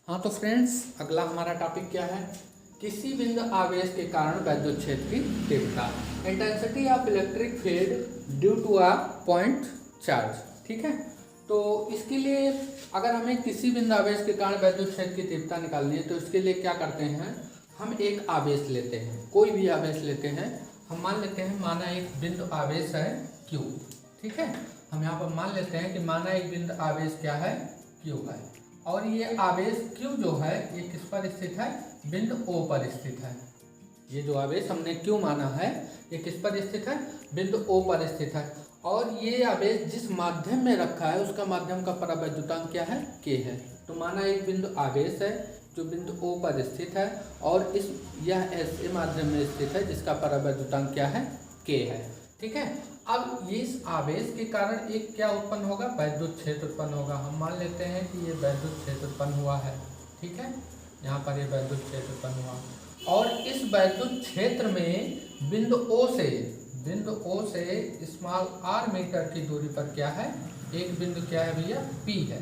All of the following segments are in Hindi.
हाँ तो फ्रेंड्स, अगला हमारा टॉपिक क्या है? किसी बिंदु आवेश के कारण वैद्युत क्षेत्र की तीव्रता, intensity of electric field due to a point charge. ठीक है, तो इसके लिए अगर हमें किसी बिंदु आवेश के कारण वैद्युत क्षेत्र की तीव्रता निकालनी है तो इसके लिए क्या करते हैं, हम एक आवेश लेते हैं, कोई भी आवेश लेते हैं। हम मान लेते हैं, माना एक बिंदु आवेश है Q। ठीक है, हम यहाँ पर मान लेते हैं कि माना एक बिंदु आवेश क्या है, Q है, और ये आवेश Q जो है ये किस पर स्थित है, बिंदु O पर स्थित है। ये जो आवेश हमने Q माना है ये किस पर स्थित है, बिंदु O पर स्थित है। और ये आवेश जिस माध्यम में रखा है उसका माध्यम का परावैद्युतांक क्या है, K है। तो माना एक बिंदु आवेश है जो बिंदु O पर स्थित है और यह ऐसे माध्यम में स्थित है जिसका परावैद्युतांक क्या है, K है। ठीक है, अब इस आवेश के कारण एक क्या उत्पन्न होगा, वैद्युत क्षेत्र उत्पन्न होगा। हम मान लेते हैं कि ये वैद्युत क्षेत्र उत्पन्न हुआ है। ठीक है, यहाँ पर ये वैद्युत क्षेत्र उत्पन्न हुआ और इस वैद्युत क्षेत्र में बिंदु O से स्मॉल r मीटर की दूरी पर क्या है, एक बिंदु क्या है भैया, P है।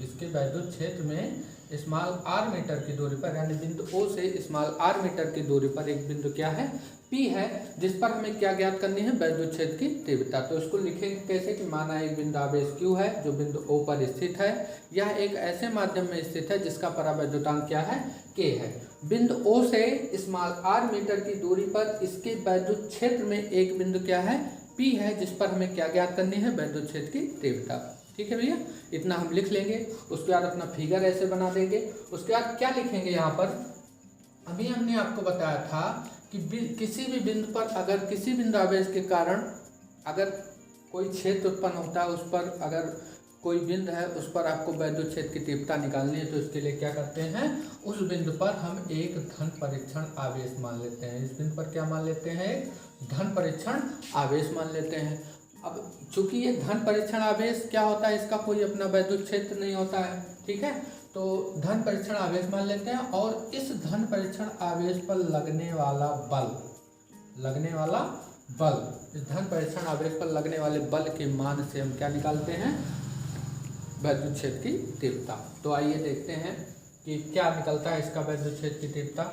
इसके वैद्युत क्षेत्र में स्मॉल r मीटर की दूरी पर, यानी बिंदु O से स्मॉल r मीटर की दूरी पर एक बिंदु क्या है, P है, जिस पर हमें क्या ज्ञात करनी है, वैद्युत क्षेत्र की तीव्रता। तो इसको लिखेंगे कैसे कि माना एक बिंदु आवेश Q है जो बिंदु O पर स्थित है। यह एक ऐसे माध्यम में स्थित है जिसका परावैद्युतांक क्या है, K है। बिंदु O से स्मॉल r मीटर की दूरी पर इसके वैद्युत क्षेत्र में एक बिंदु क्या है, P है, जिस पर हमें क्या ज्ञात करनी है, वैद्युत क्षेत्र की तीव्रता। ठीक है भैया, इतना हम लिख लेंगे। उसके बाद अपना फिगर ऐसे बना देंगे। उसके बाद क्या लिखेंगे यहाँ पर, अभी हमने आपको बताया था कि किसी भी बिंदु पर अगर किसी बिंदु आवेश के कारण अगर कोई क्षेत्र उत्पन्न होता है, उस पर अगर कोई बिंदु है उस पर आपको वैद्युत क्षेत्र की तीव्रता निकालनी है तो इसके लिए क्या करते हैं, उस बिंदु पर हम एक धन परीक्षण आवेश मान लेते हैं। इस बिंदु पर क्या मान लेते हैं, धन परीक्षण आवेश मान लेते हैं। अब चूंकि ये धन परीक्षण आवेश क्या होता है, इसका कोई अपना वैद्युत क्षेत्र नहीं होता है। ठीक है, तो धन परीक्षण आवेश मान लेते हैं और इस धन परीक्षण आवेश पर लगने वाला बल, इस धन परीक्षण आवेश पर लगने वाले बल के मान से हम क्या निकालते हैं, वैद्युत क्षेत्र की तीव्रता। तो आइए देखते हैं कि क्या निकलता है इसका वैद्युत क्षेत्र की तीव्रता।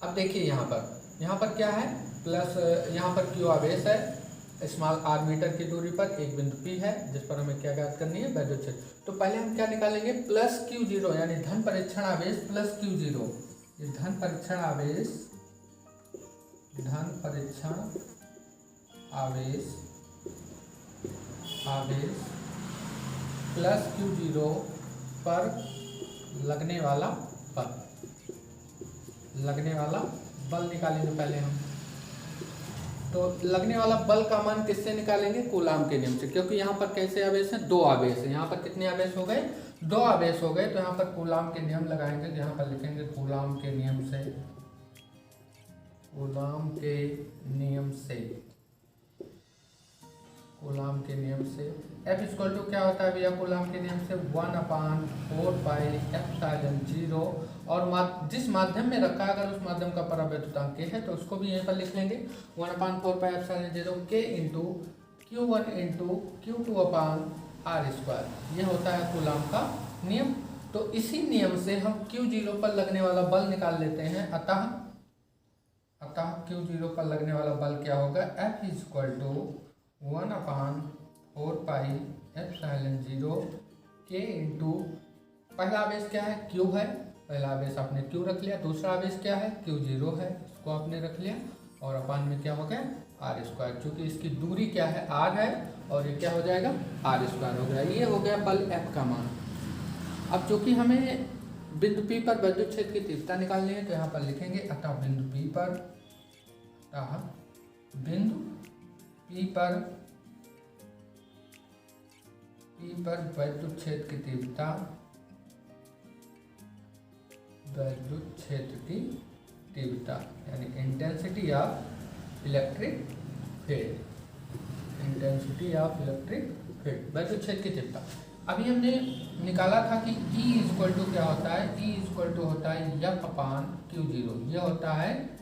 अब देखिए यहाँ पर क्या है, प्लस यहाँ पर Q आवेश है, स्मॉल r मीटर की दूरी पर एक बिंदु P है जिस पर हमें क्या ज्ञात करनी है, वैद्युत क्षेत्र। तो पहले हम क्या निकालेंगे, प्लस Q0 यानी धन परीक्षण आवेश प्लस Q0। ये धन परीक्षण आवेश प्लस Q0 पर लगने वाला बल निकालेंगे पहले हम। तो लगने वाला बल का मान किससे निकालेंगे, कूलाम के नियम से, क्योंकि यहाँ पर कैसे आवेश हैं, दो आवेश हैं। यहाँ पर कितने आवेश हो गए, दो आवेश हो गए। तो यहाँ पर कूलाम के नियम लगाएंगे, तो यहाँ पर लिखेंगे कूलाम के नियम से F इक्वल टू क्या होता है भैया, कूलाम के नियम से 1/4πε0। और जिस माध्यम में रखा है अगर उस माध्यम का परावैद्युतांक K है तो उसको भी यहीं पर लिख लेंगे 1/4πε0 K into Q1 into Q2/r²। ये होता है कूलाम का नियम। तो इसी नियम से हम Q0 पर लगने वाला बल निकाल लेते हैं। अतः Q0 पर लगने वाला बल क्या होगा, F equal to 1/4πε0 K into, पहला आवेश क्या है, Q है, पहला आवेश आपने Q रख लिया। दूसरा आवेश क्या है, Q0 है, इसको आपने रख लिया और अपान में क्या हो गया, r²। चूँकि इसकी दूरी क्या है, r है, और ये क्या हो जाएगा, r² हो गया। ये हो गया बल F का मान। अब चूँकि हमें बिंदु P पर वैद्युत क्षेत्र की तीव्रता निकालनी है तो यहाँ पर लिखेंगे अतः बिंदु P पर वैद्युत क्षेत्र की तीव्रता यानी इंटेंसिटी ऑफ इलेक्ट्रिक फील्ड, वैद्युत क्षेत्र की तीव्रता। अभी हमने निकाला था कि E इक्वल टू क्या होता है, E इक्वल टू होता है F/Q0। यह होता है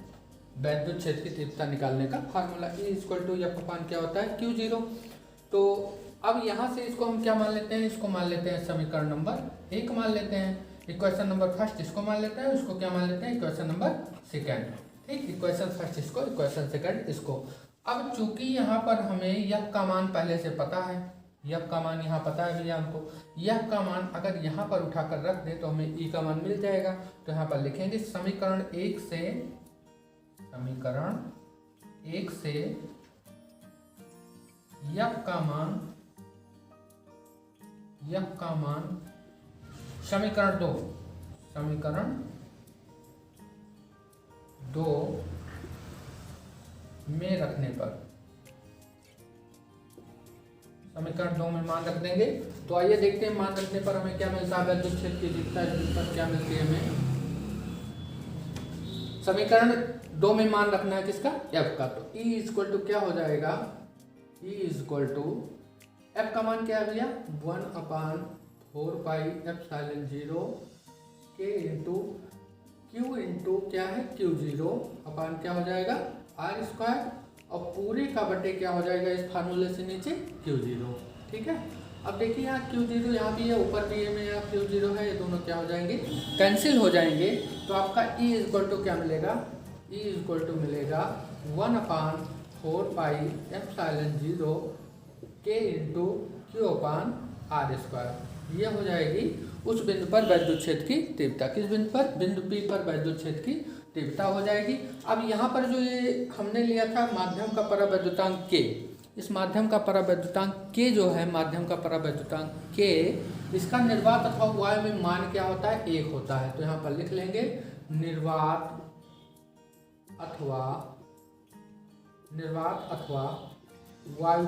वैद्युत क्षेत्र की तीव्रता निकालने का फार्मूला। E इक्वल टू F/क्या होता है, Q0। तो अब यहाँ से इसको हम क्या मान लेते हैं, इसको मान लेते हैं समीकरण नंबर 1 मान लेते हैं, इक्वेशन नंबर फर्स्ट इसको मान लेते हैं, इसको क्या मान लेते हैं, इक्वेशन नंबर सेकंड। ठीक, इक्वेशन फर्स्ट इसको, इक्वेशन सेकंड इसको। अब चूंकि यहाँ पर हमें यह का मान पहले से पता है, यह का मान यहाँ पता है भैया हमको, यह का मान अगर यहाँ पर उठाकर रख दे तो हमें ई का मान मिल जाएगा। तो यहाँ पर लिखेंगे समीकरण 1 से यह का मान समीकरण 2 में रखने पर, समीकरण 2 में मान रख देंगे। तो आइए देखते हैं मान रखने पर हमें क्या मिलता है, वैद्युत क्षेत्र की दीप्ता क्या मिलती है हमें। समीकरण 2 में मान रखना है किसका, एफ का। तो E इक्वल टू क्या हो जाएगा, E इक्वल टू एफ का मान क्या है भैया, 1/4 पाई एप्सिलॉन 0 के इंटू क्यू इंटू क्या है Q0 अपान क्या हो जाएगा R², और पूरे का बटे क्या हो जाएगा इस फार्मूले से नीचे Q0। ठीक है, अब देखिए यहाँ Q0 यहाँ भी है, ऊपर भी है में यहाँ Q0 है, ये दोनों क्या हो जाएंगे, कैंसिल हो जाएंगे। तो आपका E इक्वल टू क्या मिलेगा, E इक्वल टू मिलेगा 1/4 पाई एप्सिलॉन 0 के इंटू Q/R²। ये हो जाएगी उस बिंदु पर वैद्युत क्षेत्र की तीव्रता। किस बिंदु पर, बिंदु P पर वैद्युत क्षेत्र की तीव्रता हो जाएगी। अब यहाँ पर जो ये हमने लिया था माध्यम का परावैद्युतांक K, इस माध्यम का परावैद्युतांक K जो है, माध्यम का परावैद्युतांक K, इसका निर्वात अथवा वायु में मान क्या होता है, 1 होता है। तो यहाँ पर लिख लेंगे निर्वात अथवा वायु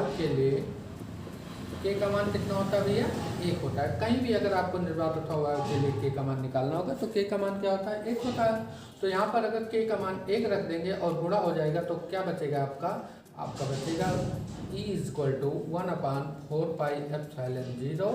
के लिए K का मान कितना होता है भैया, 1 होता है। कहीं भी अगर आपको निर्वात अथवा वायु के लिए K का मान निकालना होगा तो K का मान क्या होता है, 1 होता है। तो यहाँ पर अगर K का मान 1 रख देंगे और गुणा हो जाएगा तो क्या बचेगा आपका बचेगा E equal to 1/4 pi epsilon 0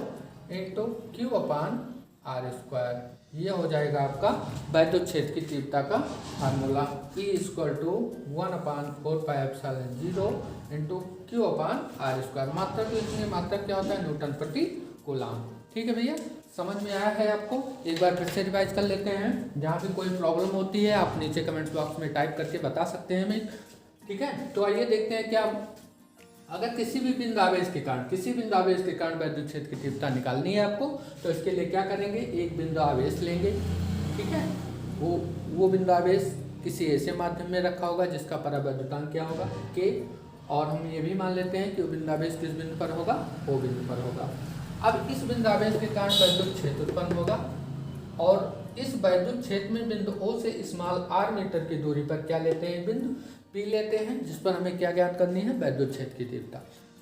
into Q/R²। ये हो जाएगा आपका वैद्युत क्षेत्र की तीव्रता का formula, E equal to 1/4 pi epsilon 0 into Q/R²। मात्रक लिखेंगे, मात्रक क्या होता है, न्यूटन प्रति कूलम। ठीक है भैया, समझ में आया है आपको। एक बार फिर से रिवाइज कर लेते हैं। जहाँ भी कोई प्रॉब्लम होती है आप नीचे कमेंट बॉक्स में टाइप करके बता सकते हैं हमें। ठीक है, तो आइए देखते हैं क्या, अगर किसी भी बिंदु आवेश के कारण वैद्युत क्षेत्र की तीव्रता निकालनी है आपको, तो इसके लिए क्या करेंगे, एक बिंदु आवेश लेंगे। ठीक है, वो बिंदु आवेश किसी ऐसे माध्यम में रखा होगा जिसका परावैद्युतांक क्या होगा, K, और हम ये भी मान लेते हैं कि वो बिंदु आवेश किस बिंदु पर होगा, O बिंदु पर होगा। अब इस बिंदु आवेश के कारण वैद्युत क्षेत्र उत्पन्न होगा, और इस वैद्युत क्षेत्र में बिंदु O से स्मॉल r मीटर की दूरी पर क्या लेते हैं, बिंदु P लेते हैं, जिस पर हमें क्या ज्ञात करनी है, वैद्युत क्षेत्र की तीव्रता।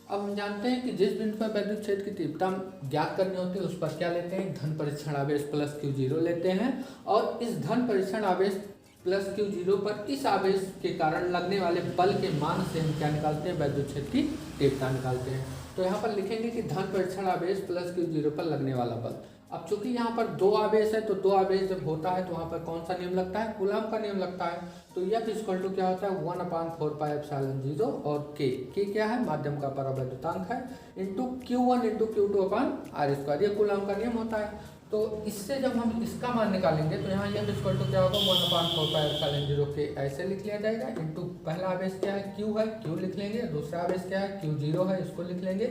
अब हम जानते हैं कि जिस बिंदु पर वैद्युत क्षेत्र की तीव्रता ज्ञात करनी होती है उस पर क्या लेते हैं, धन परीक्षण आवेश प्लस Q0 लेते हैं, और इस धन परीक्षण आवेश प्लस Q0 पर इस आवेश के कारण लगने वाले बल के मान से हम क्या निकालते हैं, वैद्युत क्षेत्र की तीव्रता निकालते हैं। तो यहाँ पर लिखेंगे कि धन परीक्षण आवेश प्लस Q0 पर लगने वाला बल। अब चूंकि यहाँ पर 2 आवेश है, तो 2 आवेश जब होता है तो वहाँ पर कौन सा नियम लगता है, कूलम का नियम लगता है। तो F इक्वल टू क्या होता है, 1/4 पाई एप्सिलॉन 0, और K क्या है, माध्यम का परावैद्युतांक है, इंटू Q1 इंटू Q2/R², ये कूलम का नियम होता है। तो इससे जब हम इसका मान निकालेंगे तो यहाँ F इक्वल टू क्या होगा, 1/4 पाई एप्सिलॉन 0 K ऐसे लिख लिया जाएगा, इंटू पहला आवेश क्या है, Q है, Q लिख लेंगे, दूसरा आवेश क्या है, Q0 है, इसको लिख लेंगे,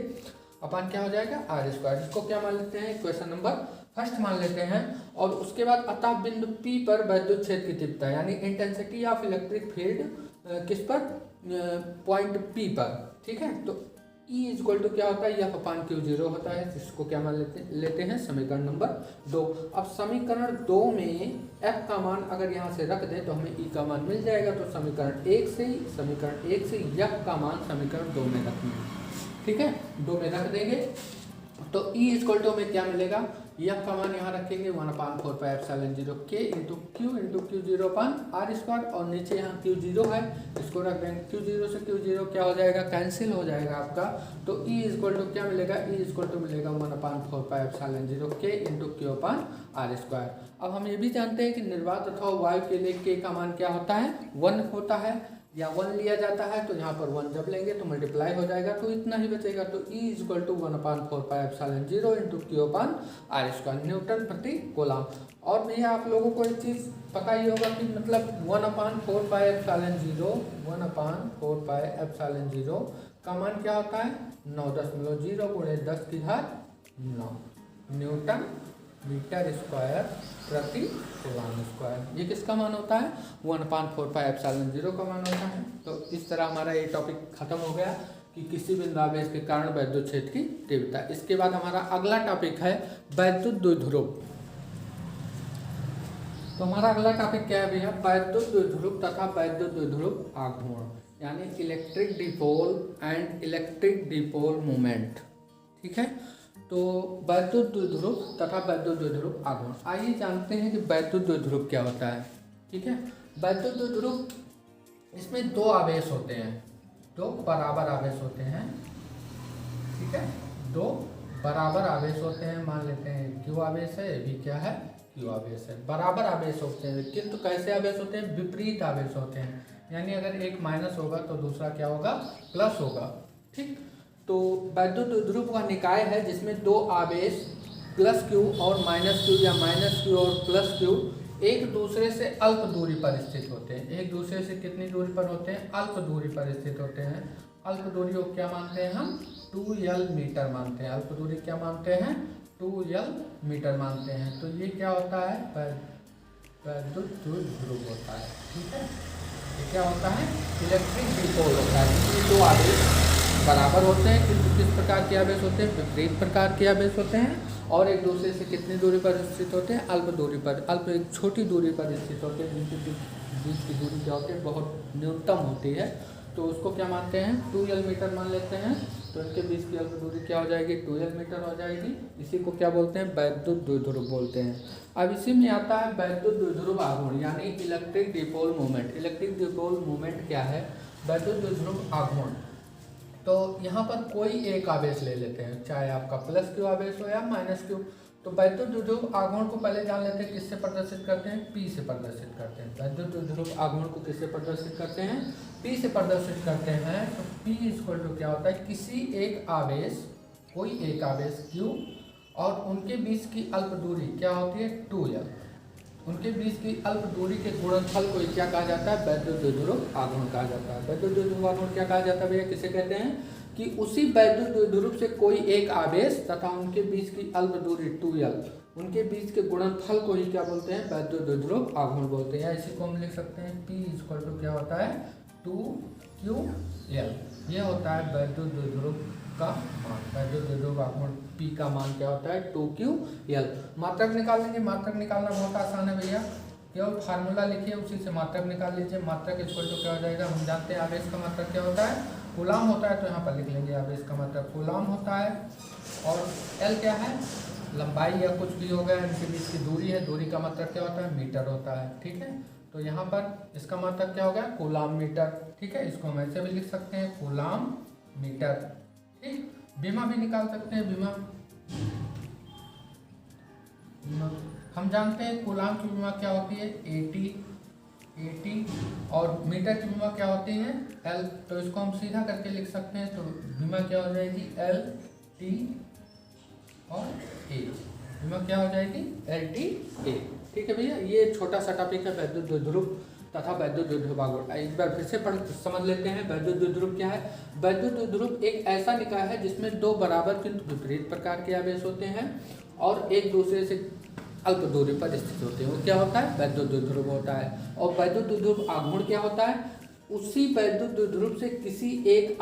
अपन क्या हो जाएगा R²। इसको क्या मान लेते हैं, इक्वेशन नंबर फर्स्ट मान लेते हैं। और उसके बाद अतः बिंदु P पर वैद्युत क्षेत्र की तीव्रता यानी इंटेंसिटी ऑफ इलेक्ट्रिक फील्ड किस पर, पॉइंट P पर। ठीक है, तो E इक्वल टू क्या होता है, F/Q0 होता है, जिसको क्या मान लेते हैं समीकरण नंबर 2। अब समीकरण 2 में F का मान अगर यहाँ से रख दें तो हमें E का मान मिल जाएगा। तो समीकरण 1 से F का मान समीकरण 2 में रखना है। ठीक है, 2 में रख देंगे तो E इक्वल टू में क्या मिलेगा, F का मान यहाँ रखेंगे 1/4 pi epsilon 0 K into Q0/R², और नीचे यहाँ Q0 है, इसको रख देंगे, Q0 से Q0 क्या हो जाएगा, कैंसिल हो जाएगा आपका। तो E इक्वल टू क्या मिलेगा, E इक्वल टू मिलेगा 1/4 pi epsilon 0 K into Q/R²। अब हम ये भी जानते हैं कि निर्वात अथवा वायु के लिए K का मान क्या होता है, 1 होता है। या 1 लिया जाता है तो यहाँ पर 1 जब लेंगे तो मल्टीप्लाई हो जाएगा तो इतना ही बचेगा। तो E equal to 1/4πε0 into Q/r², newton प्रति कूलम। और भैया आप लोगों को एक चीज़ पता ही होगा कि मतलब 1/4πε0 का मान क्या होता है 9.0 गुणे 10⁻9 न्यूटन मीटर स्क्वायर प्रति कूलम स्क्वायर। ये किसका मान होता है 1/4πε0 का मान होता है। तो इस तरह हमारा ये टॉपिक खत्म हो गया कि किसी बिंदु आवेश के कारण वैद्युत क्षेत्र की तीव्रता। इसके बाद हमारा अगला टॉपिक है वैद्युत द्विध्रुव। तो हमारा अगला टॉपिक क्या है भैया वैद्युत द्विध्रुव तथा वैद्युत द्विध्रुव आघूर्ण, यानी electric dipole and electric dipole moment. ठीक है, तो वैद्युत द्विध्रुव तथा वैद्युत द्विध्रुव आघूर्ण। आइए जानते हैं कि वैद्युत द्विध्रुव क्या होता है। ठीक है, वैद्युत द्विध्रुव इसमें दो आवेश होते हैं, दो बराबर आवेश होते हैं। ठीक है, दो बराबर आवेश होते हैं। मान लेते हैं Q आवेश है, ये भी क्या है Q आवेश है। बराबर आवेश होते हैं, किंतु कैसे आवेश होते हैं विपरीत आवेश होते हैं। यानी अगर एक माइनस होगा तो दूसरा क्या होगा प्लस होगा। ठीक, तो वैद्युत द्विध्रुव का निकाय है जिसमें दो आवेश +Q और -Q या -Q और +Q एक दूसरे से अल्प दूरी पर स्थित होते हैं। एक दूसरे से कितनी दूरी पर होते हैं अल्प दूरी पर स्थित होते हैं। अल्प दूरी को क्या मानते हैं हम 2L मीटर मानते हैं। अल्प दूरी क्या मानते हैं 2L मीटर मानते हैं। तो ये क्या होता है वैद्युत द्विध्रुव होता है। ठीक है, ये क्या होता है इलेक्ट्रिक डिपोल होता है। इसमें दो आवेश बराबर होते हैं किंतु किस प्रकार के आवेश होते हैं विपरीत प्रकार के आवेश होते हैं और एक दूसरे से कितनी दूरी पर स्थित होते हैं अल्प दूरी पर, अल्प एक छोटी दूरी पर स्थित होते हैं जिनके बीच की दूरी क्या होती है बहुत न्यूनतम होती है। तो उसको क्या मानते हैं 2L मीटर मान लेते हैं। तो इनके बीच की अल्प दूरी क्या हो जाएगी 2L मीटर हो जाएगी। इसी को क्या बोलते हैं वैद्युत द्विध्रुव बोलते हैं। अब इसी में आता है वैद्युत द्विध्रुव आघूर्ण यानी electric dipole movement. Electric dipole movement क्या है वैद्युत द्विध्रुव आघूर्ण। तो यहाँ पर कोई एक आवेश ले लेते हैं, चाहे आपका +Q आवेश हो या -Q। तो वैद्युत द्विध्रुव आघूर्ण को पहले जान लेते हैं किससे प्रदर्शित करते हैं P से प्रदर्शित करते हैं। वैद्युत द्विध्रुव आघूर्ण को किससे प्रदर्शित करते हैं P से प्रदर्शित करते हैं। तो P इक्वल टू क्या होता है किसी एक आवेश कोई एक आवेश Q और उनके बीच की अल्प दूरी क्या होती है 2L। उनके बीच की अल्प दूरी के गुणनफल को क्या कहा जाता है वैद्युत द्विध्रुव आघूर्ण कहा जाता है। वैद्युत द्विध्रुव आघूर्ण क्या कहा जाता है भैया किसे कहते हैं कि उसी वैद्युत द्विध्रुव से कोई एक आवेश तथा उनके बीच की अल्प दूरी 2L उनके बीच के गुणनफल को ही क्या बोलते हैं वैद्युत द्विध्रुव आघूर्ण बोलते हैं। इसी को हम लिख सकते हैं P इक्वल टू क्या होता है 2QL। ये होता है वैद्युत द्विध्रुव का मान। वैद्युत द्विध्रुव आघूर्ण P का मान क्या होता है 2QL। मात्रक निकाल लेंगे, मात्रक निकालना बहुत आसान है भैया, केवल फार्मूला लिखिए उसी से मात्रक निकाल लीजिए। मात्रक इक्वल टू क्या हो जाएगा हम जानते हैं आवेश का मात्रक क्या होता है कूलम होता है। तो यहाँ पर लिख लेंगे आवेश का मात्रक कूलम होता है और L क्या है लंबाई या कुछ भी होगा इनके बीच की दूरी है। दूरी का मात्रक क्या होता है मीटर होता है। ठीक है, तो यहाँ पर इसका मात्रक क्या होगा कूलम मीटर। ठीक है, इसको हम ऐसे भी लिख सकते हैं कूलम मीटर। ठीक, बीमा भी निकाल सकते हैं। बीमा हम जानते हैं कूलम की बीमा क्या होती है 80 और मीटर की बीमा क्या होती है L। तो इसको हम सीधा करके लिख सकते हैं। तो बीमा क्या हो जाएगी LT और A। बीमा क्या हो जाएगी LT A। ठीक है भैया, ये छोटा सा टॉपिक है वैद्युत द्विध्रुव तथा वैद्युत द्विध्रुव आघूर्ण। एक बार फिर से समझ लेते हैं वैद्युत द्विध्रुव क्या है। वैद्युत द्विध्रुव एक ऐसा निकाय है जिसमें दो बराबर किंतु विपरीत प्रकार के आवेश होते हैं और एक दूसरे से अल्प दूरी पर स्थित होते हैं। वो क्या होता है वैद्युत द्विध्रुव होता है। और वैद्युत द्विध्रुव आघूर्ण क्या होता है उसी वैद्युत द्विध्रुव से किसी एक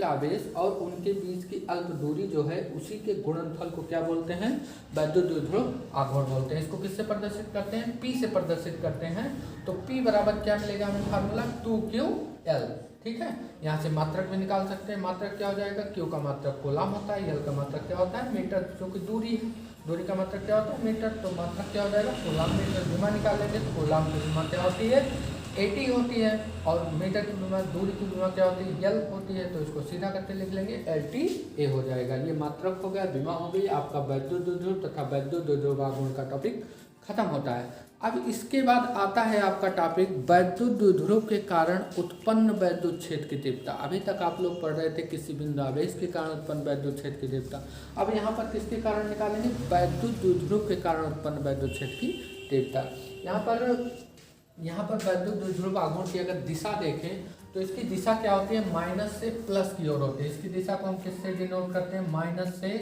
आवेश और उनके बीच की अल्प दूरी जो है उसी के गुणनफल को क्या बोलते हैं वैद्युत द्विध्रुव आघूर्ण बोलते हैं। इसको किससे प्रदर्शित करते हैं P से प्रदर्शित करते हैं। तो P बराबर क्या मिलेगा हमें फार्मूला 2QL। ठीक है, यहाँ से मात्रक भी निकाल सकते हैं। मात्रक क्या हो जाएगा Q का मात्रक कूलम होता है, L का मात्रक क्या होता है मीटर, जो कि दूरी है। दूरी का मात्रक क्या होता है मीटर, तो मात्रक क्या हो जाएगा कूलम मीटर। बीमा निकाल लेंगे तो कूलम की बीमा क्या होती है 80 होती है और मीटर की बीमा दूरी की बीमा क्या होती है L होती है। तो इसको सीधा करके लिख लेंगे LTA हो जाएगा। ये मात्रक हो गया, बीमा हो गई, आपका वैद्युत द्विध्रुव तथा वैद्युत द्विध्रुव आघूर्ण का टॉपिक खत्म होता है। अब इसके बाद आता है आपका टॉपिक वैद्युत द्विध्रुव के कारण उत्पन्न वैद्युत क्षेत्र की तीव्रता। अभी तक आप लोग पढ़ रहे थे किसी बिंदु आवेश के कारण उत्पन्न वैद्युत क्षेत्र की तीव्रता। अब यहाँ पर किसके कारण निकालेंगे? वैद्युत द्विध्रुव के कारण उत्पन्न वैद्युत क्षेत्र की तीव्रता। यहाँ पर वैद्युत द्विध्रुव आघूर्ण की अगर दिशा देखें तो इसकी दिशा क्या होती है? माइनस से प्लस की ओर होती है। इसकी दिशा को हम किससे डिनोट करते हैं? माइनस से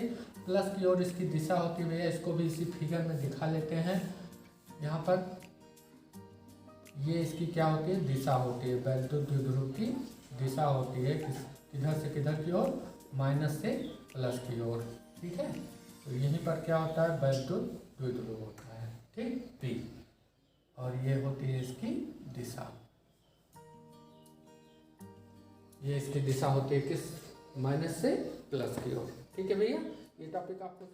प्लस की ओर इसकी दिशा होती है। भैया इसको भी इसी फिगर में दिखा लेते हैं। यहाँ पर ये इसकी क्या होती है? दिशा होती है। वैद्युत द्विध्रुव की दिशा होती है किधर से किधर की ओर? माइनस से प्लस की ओर। ठीक है, तो यहीं पर क्या होता है? वैद्युत द्विध्रुव होता है। ठीक, पी, और ये होती है इसकी दिशा। ये इसकी दिशा होती है किस? माइनस से प्लस की ओर। ठीक है भैया, ये टॉपिक आपको